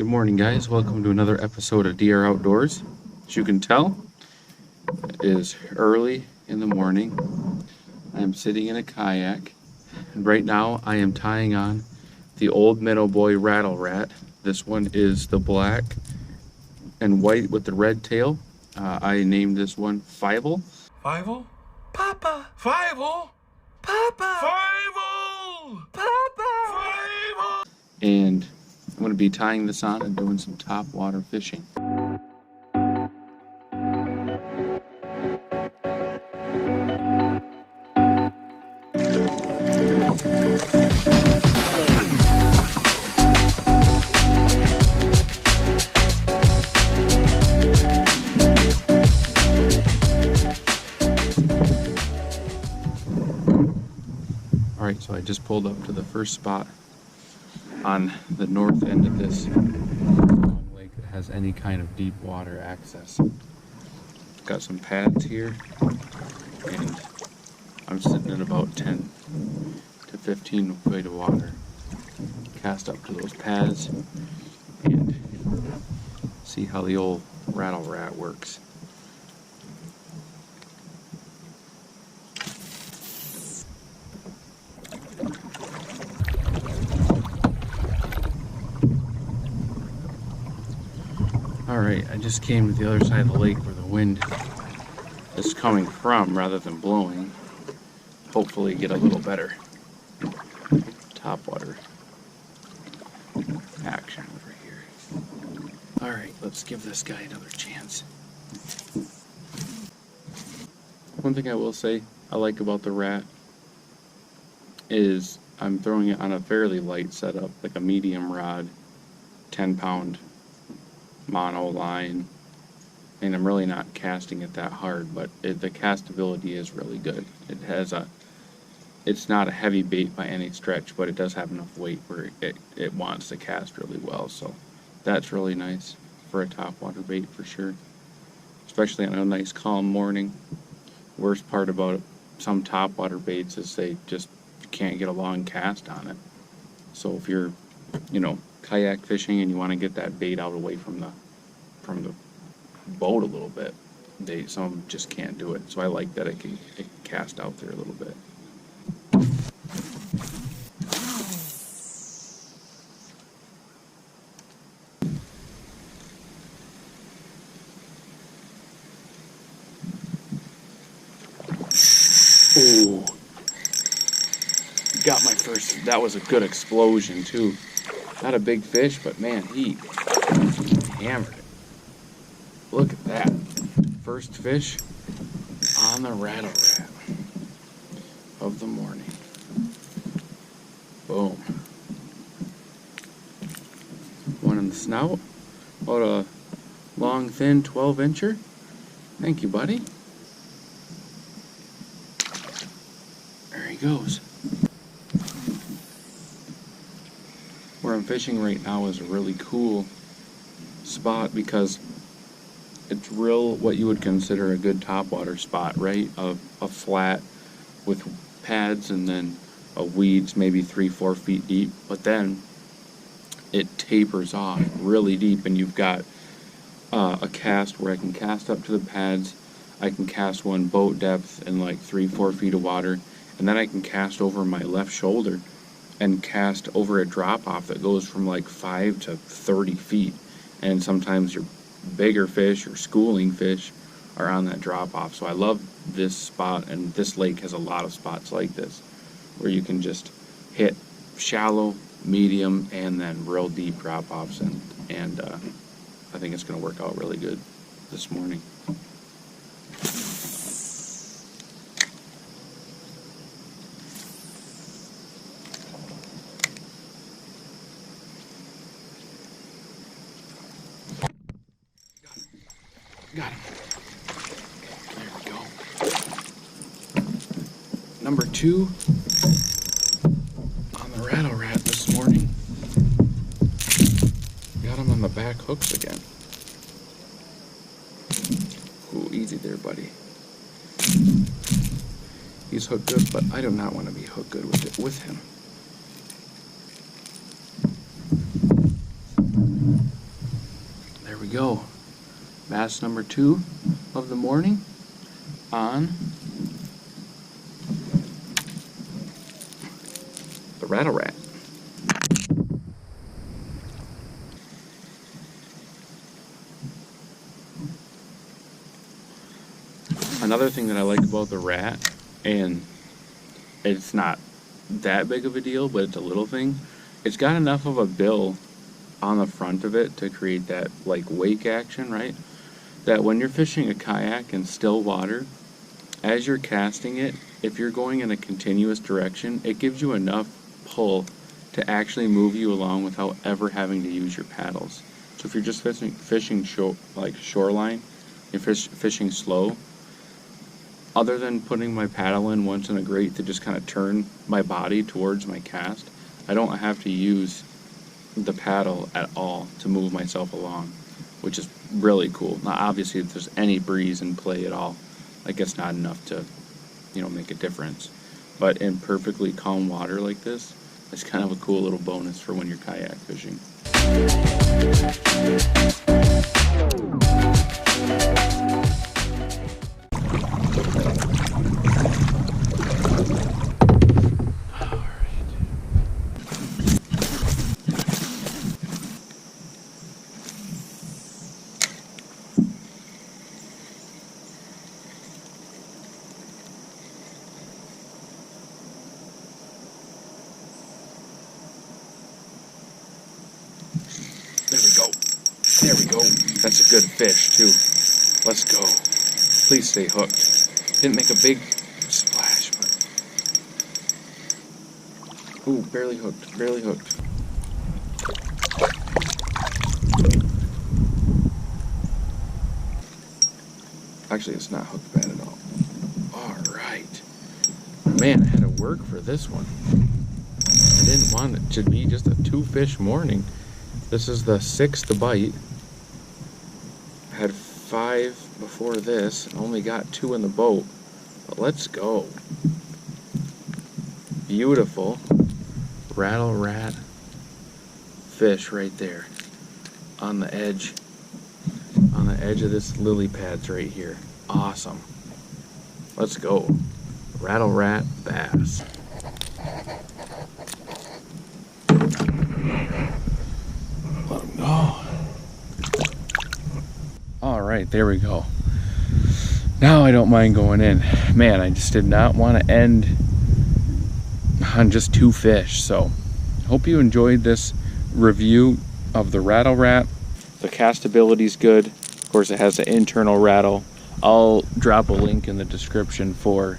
Good morning, guys. Welcome to another episode of DR Outdoors. As you can tell, it is early in the morning. I am sitting in a kayak, and right now I am tying on the Old Meadow Boy Rattle Rat. This one is the black and white with the red tail. I named this one Fievel. Fievel? Papa! Fievel! Papa! Fievel! Papa! Fievel! And I'm going to be tying this on and doing some top water fishing. Alright, so I just pulled up to the first spot on the north end of this lake that has any kind of deep water access. Got some pads here, and I'm sitting at about 10 to 15 feet of water. Cast up to those pads and see how the old rattle rat works. Alright, I just came to the other side of the lake where the wind is coming from rather than blowing. Hopefully get a little better topwater action over here. Alright, let's give this guy another chance. One thing I will say I like about the rat is I'm throwing it on a fairly light setup, like a medium rod, 10-pound mono line, and I'm really not casting it that hard, but the castability is really good. It's not a heavy bait by any stretch, but it does have enough weight where it wants to cast really well, so that's really nice for a topwater bait for sure, especially on a nice calm morning. Worst part about some topwater baits is they just can't get a long cast on it. So if you're, kayak fishing and you want to get that bait out away from the boat a little bit, some of them just can't do it. So I like that it can cast out there a little bit. Ooh, got my first. That was a good explosion too. Not a big fish, but man, he hammered it. Look at that. First fish on the rattle rat of the morning. Boom. One in the snout. About a long, thin 12-incher. Thank you, buddy. There he goes. Where I'm fishing right now is a really cool spot because it's real what you would consider a good topwater spot, right? A flat with pads and then a weeds maybe 3-4 feet deep, but then it tapers off really deep, and you've got a cast where I can cast up to the pads. I can cast one boat depth in like 3-4 feet of water, and then I can cast over my left shoulder and cast over a drop-off that goes from like 5 to 30 feet. And sometimes your bigger fish or schooling fish are on that drop-off. So I love this spot, and this lake has a lot of spots like this where you can just hit shallow, medium, and then real deep drop-offs. And I think it's going to work out really good this morning. Got him. There we go. Number 2 on the rattle rat this morning. Got him on the back hooks again. Ooh, easy there, buddy. He's hooked good, but I do not want to be hooked good with him. go. Bass number 2 of the morning on the Rattle Rat. Another thing that I like about the Rat, and it's not that big of a deal, but it's a little thing, it's got enough of a bill on the front of it to create that like wake action, right? That when you're fishing a kayak in still water, as you're casting it, if you're going in a continuous direction, it gives you enough pull to actually move you along without ever having to use your paddles. So if you're just fishing shoreline, you're fishing slow, other than putting my paddle in once in a grate to just kind of turn my body towards my cast, I don't have to use the paddle at all to move myself along, which is really cool. Now obviously if there's any breeze in play at all, like it's not enough to, you know, make a difference. But in perfectly calm water like this, it's kind of a cool little bonus for when you're kayak fishing. There we go. There we go. That's a good fish, too. Let's go. Please stay hooked. Didn't make a big splash, but... Ooh, barely hooked. Barely hooked. Actually, it's not hooked bad at all. Alright. Man, I had to work for this one. I didn't want it to be just a 2-fish morning. This is the 6th bite. I had 5 before this, and only got 2 in the boat. But let's go. Beautiful Rattle Rat fish right there on the edge of this lily pads right here. Awesome. Let's go. Rattle Rat bass. Let him go. All right, there we go. Now I don't mind going in. Man, I just did not want to end on just 2 fish. So hope you enjoyed this review of the Rattle Rat. The castability's good. Of course, it has an internal rattle. I'll drop a link in the description for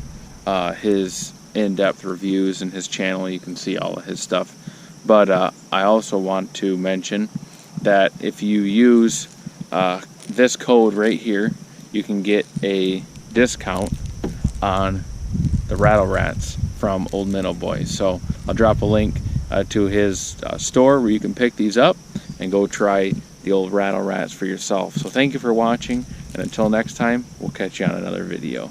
his in-depth reviews and his channel. You can see all of his stuff. But I also want to mention that if you use this code right here, you can get a discount on the Rattle Rats from Old Minnow Boy. So I'll drop a link to his store where you can pick these up and go try the old Rattle Rats for yourself. So thank you for watching, and until next time, we'll catch you on another video.